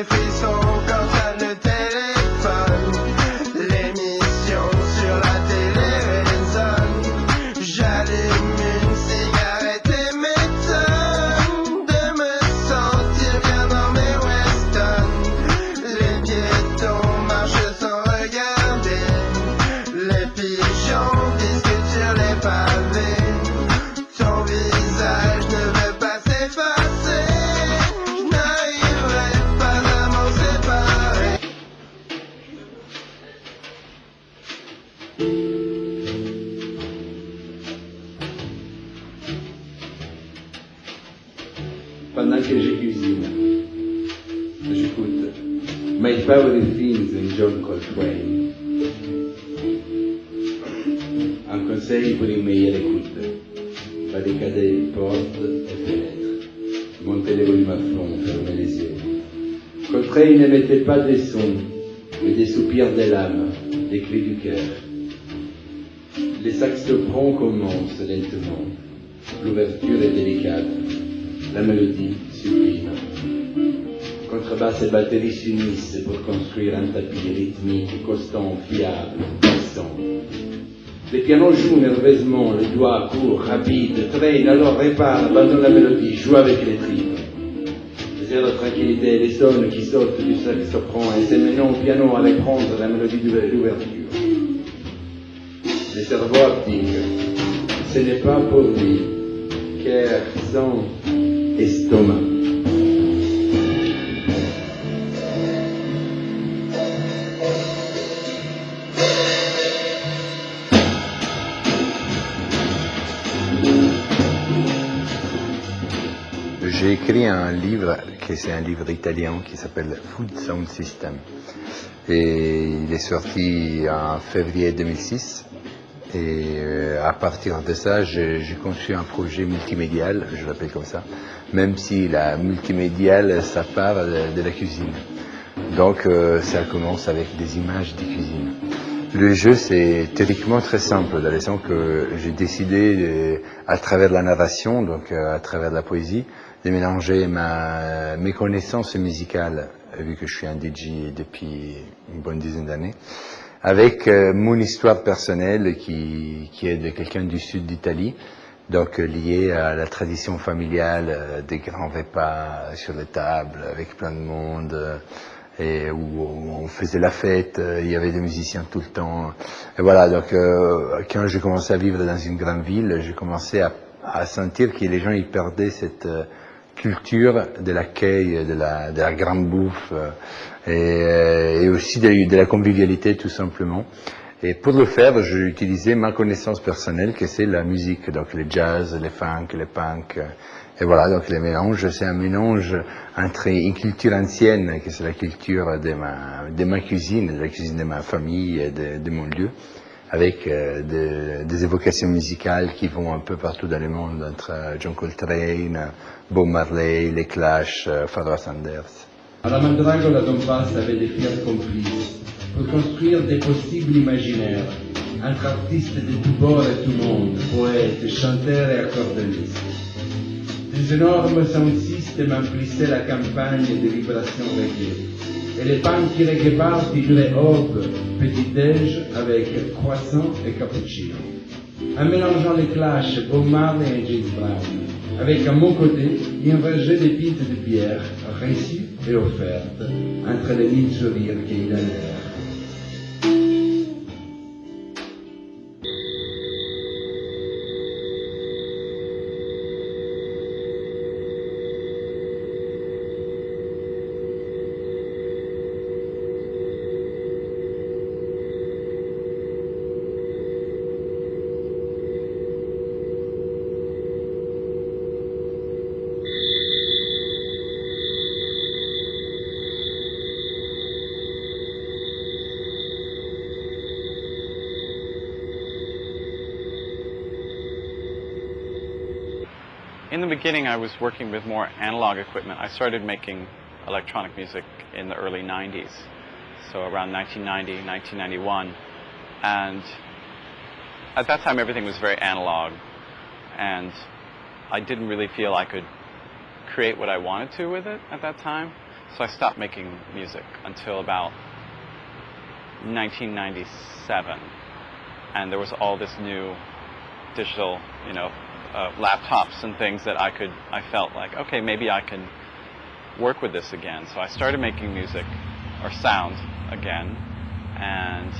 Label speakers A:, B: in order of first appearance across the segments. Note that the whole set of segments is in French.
A: des frissons quand ça le téléphone. L'émission sur la télé résonne. J'allume une cigarette et m'étonne de me sentir bien dans mes Weston. Les piétons marchent sans regarder. Les pigeons discutent sur les pavés. Ton visage ne veut pas s'effacer. Je n'arriverai pas à m'en séparer.
B: Pendant que je cuisine, j'écoute My Favorite Things in John Coltrane. Un conseil pour une meilleure écoute. Barricadez portes et fenêtres. Montez les volumes à fond, fermez les yeux. Coltrane n'émettait pas des sons, mais des soupirs de l'âme, des cris du cœur. Les saxophones commencent lentement. L'ouverture est délicate. La mélodie sublime. Contrebasse et batterie s'unissent pour construire un tapis rythmique, constant, fiable, puissant. Les pianos jouent nerveusement, les doigts courts, rapides, traînent, alors réparent, abandonnent la mélodie, jouent avec les tripes. Les airs de tranquillité, les sons qui sortent du saxophone et s'émenant au piano avec prendre la mélodie de l'ouverture. Le cerveau optique, ce n'est pas pour lui, cœur, sang, estomac.
C: J'ai écrit un livre, c'est un livre italien qui s'appelle Food Sound System. Et il est sorti en février 2006. Et à partir de ça, j'ai conçu un projet multimédial, je l'appelle comme ça, même si la multimédial, ça part de la cuisine. Donc ça commence avec des images de cuisine. Le jeu, c'est théoriquement très simple, dans le sens que j'ai décidé, à travers la narration, donc à travers la poésie, de mélanger mes connaissances musicales, vu que je suis un DJ depuis une bonne dizaine d'années, avec mon histoire personnelle qui est de quelqu'un du sud d'Italie, donc liée à la tradition familiale des grands repas sur les tables avec plein de monde, et où on faisait la fête, il y avait des musiciens tout le temps. Et voilà, donc quand j'ai commencé à vivre dans une grande ville, j'ai commencé à sentir que les gens ils perdaient cette culture de l'accueil, de la grande bouffe, et aussi de la convivialité tout simplement. Et pour le faire, j'ai utilisé ma connaissance personnelle, que c'est la musique, donc le jazz, le funk, le punk. Et voilà, donc les mélanges, c'est un mélange entre une culture ancienne, que c'est la culture de ma cuisine, de la cuisine de ma famille et de mon lieu, avec des évocations musicales qui vont un peu partout dans le monde, entre John Coltrane, Bob Marley, les Clash, Pharoah Sanders.
B: À la Mandragola Don Bass avait des fiers complices pour construire des possibles imaginaires entre artistes de tous bords et tout monde, poètes, chanteurs et accordéonistes. Des énormes sound systems emplissaient la campagne des vibrations reggae. Et les punky reggae bars figuraient aube, petit-déj avec croissant et cappuccino. En mélangeant les Clash, Bob Marley et James Brown, avec à mon côté une rangée de pintes de bière, reçues et offertes, entre les mille sourires qu'il a l'air.
D: In the beginning, I was working with more analog equipment. I started making electronic music in the early 90s, so around 1990, 1991. And at that time, everything was very analog, and I didn't really feel I could create what I wanted to with it at that time. So I stopped making music until about 1997, and there was all this new digital, laptops and things that I felt like, okay, maybe I can work with this again. So I started making music or sound again, and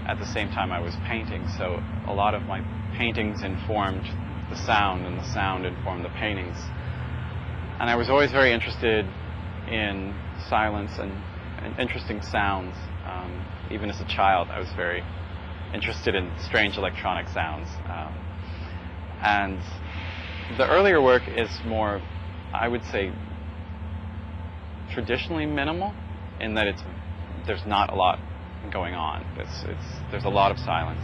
D: at the same time I was painting. So a lot of my paintings informed the sound, and the sound informed the paintings. And I was always very interested in silence and interesting sounds. Even as a child, I was very interested in strange electronic sounds. And the earlier work is more, I would say, traditionally minimal, in that there's not a lot going on. There's a lot of silence.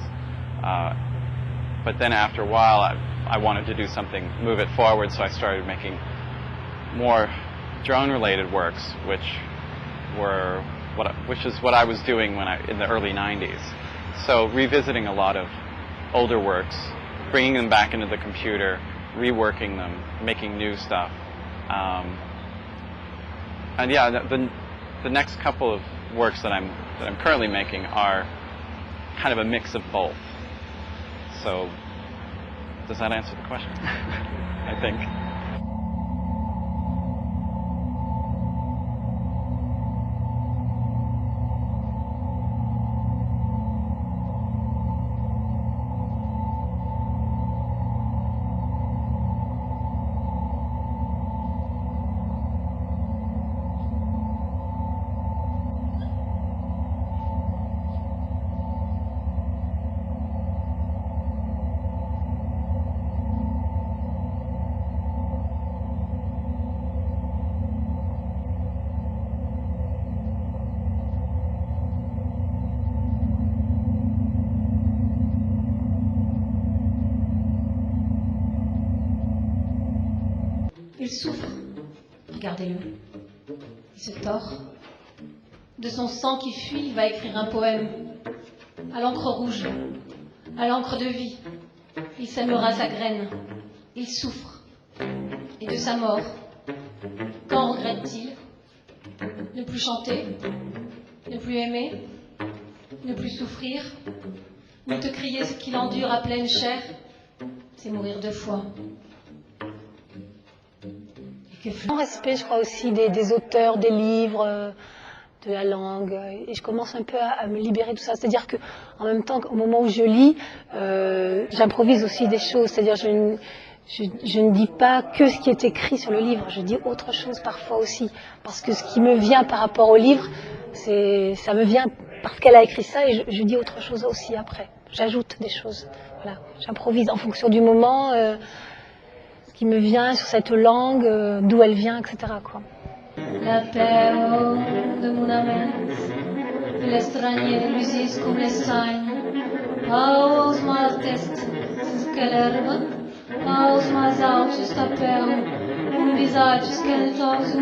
D: But then after a while, I wanted to do something, move it forward, so I started making more drone-related works, which is what I was doing in the early 90s. So revisiting a lot of older works, bringing them back into the computer, reworking them, making new stuff. And yeah, the next couple of works that I'm currently making are kind of a mix of both. So does that answer the question? I think.
E: Il souffre, regardez-le. Il se tord. De son sang qui fuit, il va écrire un poème. À l'encre rouge, à l'encre de vie, il sèmera sa graine. Il souffre. Et de sa mort, quand regrette-t-il? Ne plus chanter, ne plus aimer, ne plus souffrir, ne te crier ce qu'il endure à pleine chair, c'est mourir deux fois.
F: En respect, je crois aussi des auteurs, des livres, de la langue, et je commence un peu à me libérer de tout ça. C'est-à-dire que, en même temps, au moment où je lis, j'improvise aussi des choses. C'est-à-dire, je ne dis pas que ce qui est écrit sur le livre. Je dis autre chose parfois aussi, parce que ce qui me vient par rapport au livre, ça me vient parce qu'elle a écrit ça, et je dis autre chose aussi après. J'ajoute des choses. Voilà, j'improvise en fonction du moment. Qui me vient sur cette langue, d'où elle vient, etc. Quoi.
E: La perro de mon amens, l'estrañer luisis comme l'Espagne, aos mas test, scalerba, aos mas altos tapel, visage qu'elles osent,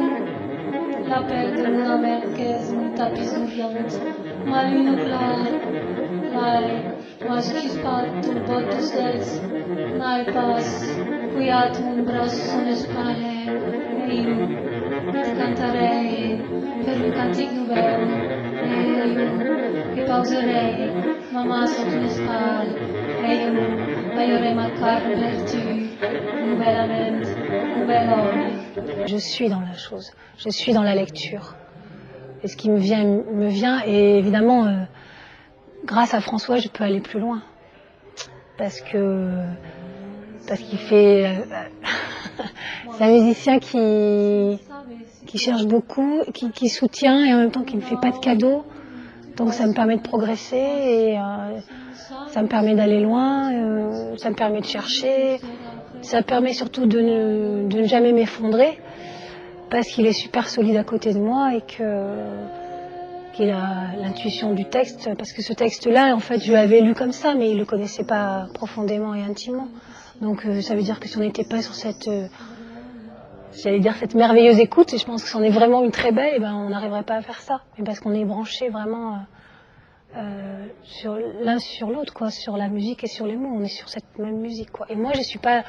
E: la paix de mon amens, qu'est une tapissouillante, ma lune claire, mas chispato botos dels, nai pas, cuiato un braço na espalha, e eu te cantarei per un cantico bello, e eu que pauserei, mamma sotto le spalle, e eu baillerei ma carne per tu, bellamente, un bel olio.
F: Je suis dans la chose, je suis dans la lecture. Et ce qui me vient, et évidemment, grâce à François, je peux aller plus loin. Parce qu'il fait... c'est un musicien qui cherche beaucoup, qui soutient, et en même temps qui ne fait pas de cadeaux. Donc ça me permet de progresser, et ça me permet d'aller loin, ça me permet de chercher, ça permet surtout de ne jamais m'effondrer, parce qu'il est super solide à côté de moi, et qu'il a l'intuition du texte, parce que ce texte-là, en fait, je l'avais lu comme ça, mais il ne le connaissait pas profondément et intimement. Donc ça veut dire que si on n'était pas sur cette merveilleuse écoute, et je pense que c'en est vraiment une très belle, et ben on n'arriverait pas à faire ça. Et parce qu'on est branché vraiment l'un sur l'autre, quoi, sur la musique et sur les mots. On est sur cette même musique, quoi. Et moi, je suis pas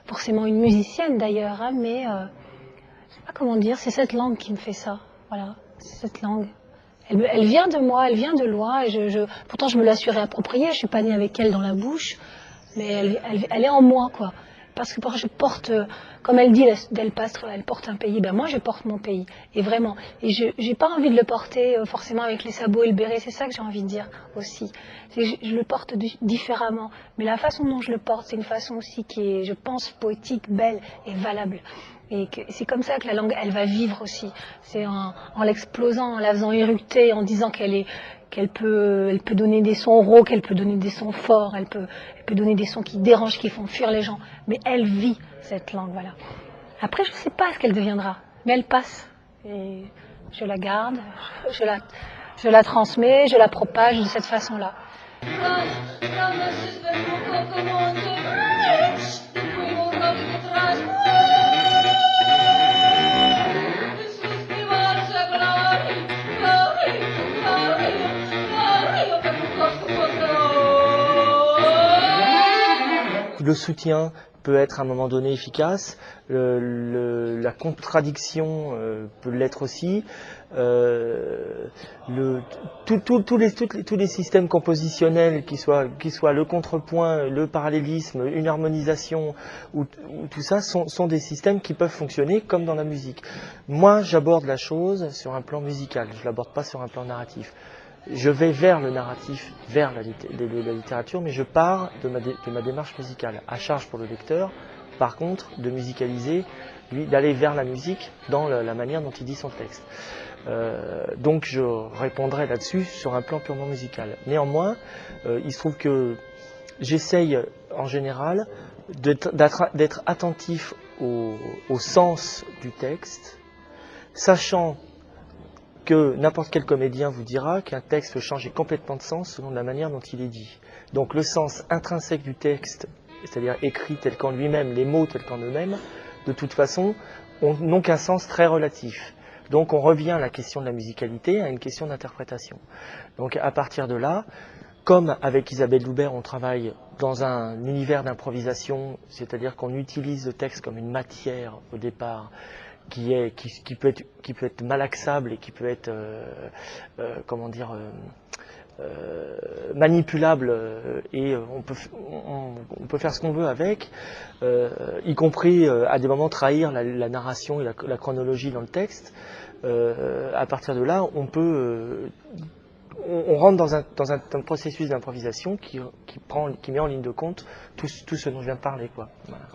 F: forcément une musicienne d'ailleurs, hein, mais je sais pas comment dire, c'est cette langue qui me fait ça. Voilà, c'est cette langue. Elle vient de moi, elle vient de loin, et pourtant je me la suis réappropriée, je suis pas née avec elle dans la bouche, mais elle est en moi, quoi. Parce que je porte, comme elle dit, Del Pastre, elle porte un pays, ben moi je porte mon pays, et vraiment. Et j'ai pas envie de le porter forcément avec les sabots et le béret, c'est ça que j'ai envie de dire aussi. Je le porte différemment, mais la façon dont je le porte, c'est une façon aussi qui est, je pense, poétique, belle et valable. Et c'est comme ça que la langue, elle va vivre aussi. C'est en l'explosant, en la faisant éructer, en disant qu'elle peut donner des sons rauques, elle peut donner des sons forts, elle peut donner des sons qui dérangent, qui font fuir les gens. Mais elle vit, cette langue, voilà. Après, je ne sais pas ce qu'elle deviendra, mais elle passe. Et je la garde, je la transmets, je la propage de cette façon-là.
G: Le soutien peut être à un moment donné efficace, la contradiction peut l'être aussi, tous les systèmes compositionnels, qui soient le contrepoint, le parallélisme, une harmonisation, ou tout ça, sont des systèmes qui peuvent fonctionner comme dans la musique. Moi, j'aborde la chose sur un plan musical, je ne l'aborde pas sur un plan narratif. Je vais vers le narratif, vers la littérature, mais je pars de ma démarche musicale. À charge pour le lecteur, par contre, de musicaliser, lui, d'aller vers la musique dans la manière dont il dit son texte. Donc je répondrai là-dessus sur un plan purement musical. Néanmoins, il se trouve que j'essaye en général d'être attentif au sens du texte, sachant que n'importe quel comédien vous dira qu'un texte peut changer complètement de sens selon la manière dont il est dit. Donc le sens intrinsèque du texte, c'est-à-dire écrit tel qu'en lui-même, les mots tels qu'en eux-mêmes, de toute façon, n'ont qu'un sens très relatif. Donc on revient à la question de la musicalité, à une question d'interprétation. Donc à partir de là, comme avec Isabelle Loubert, on travaille dans un univers d'improvisation, c'est-à-dire qu'on utilise le texte comme une matière au départ, qui peut être malaxable et qui peut être manipulable, et on peut faire ce qu'on veut avec, y compris à des moments trahir la narration et la chronologie dans le texte. À partir de là, on rentre dans un processus d'improvisation qui met en ligne de compte tout ce dont je viens de parler, quoi. Voilà.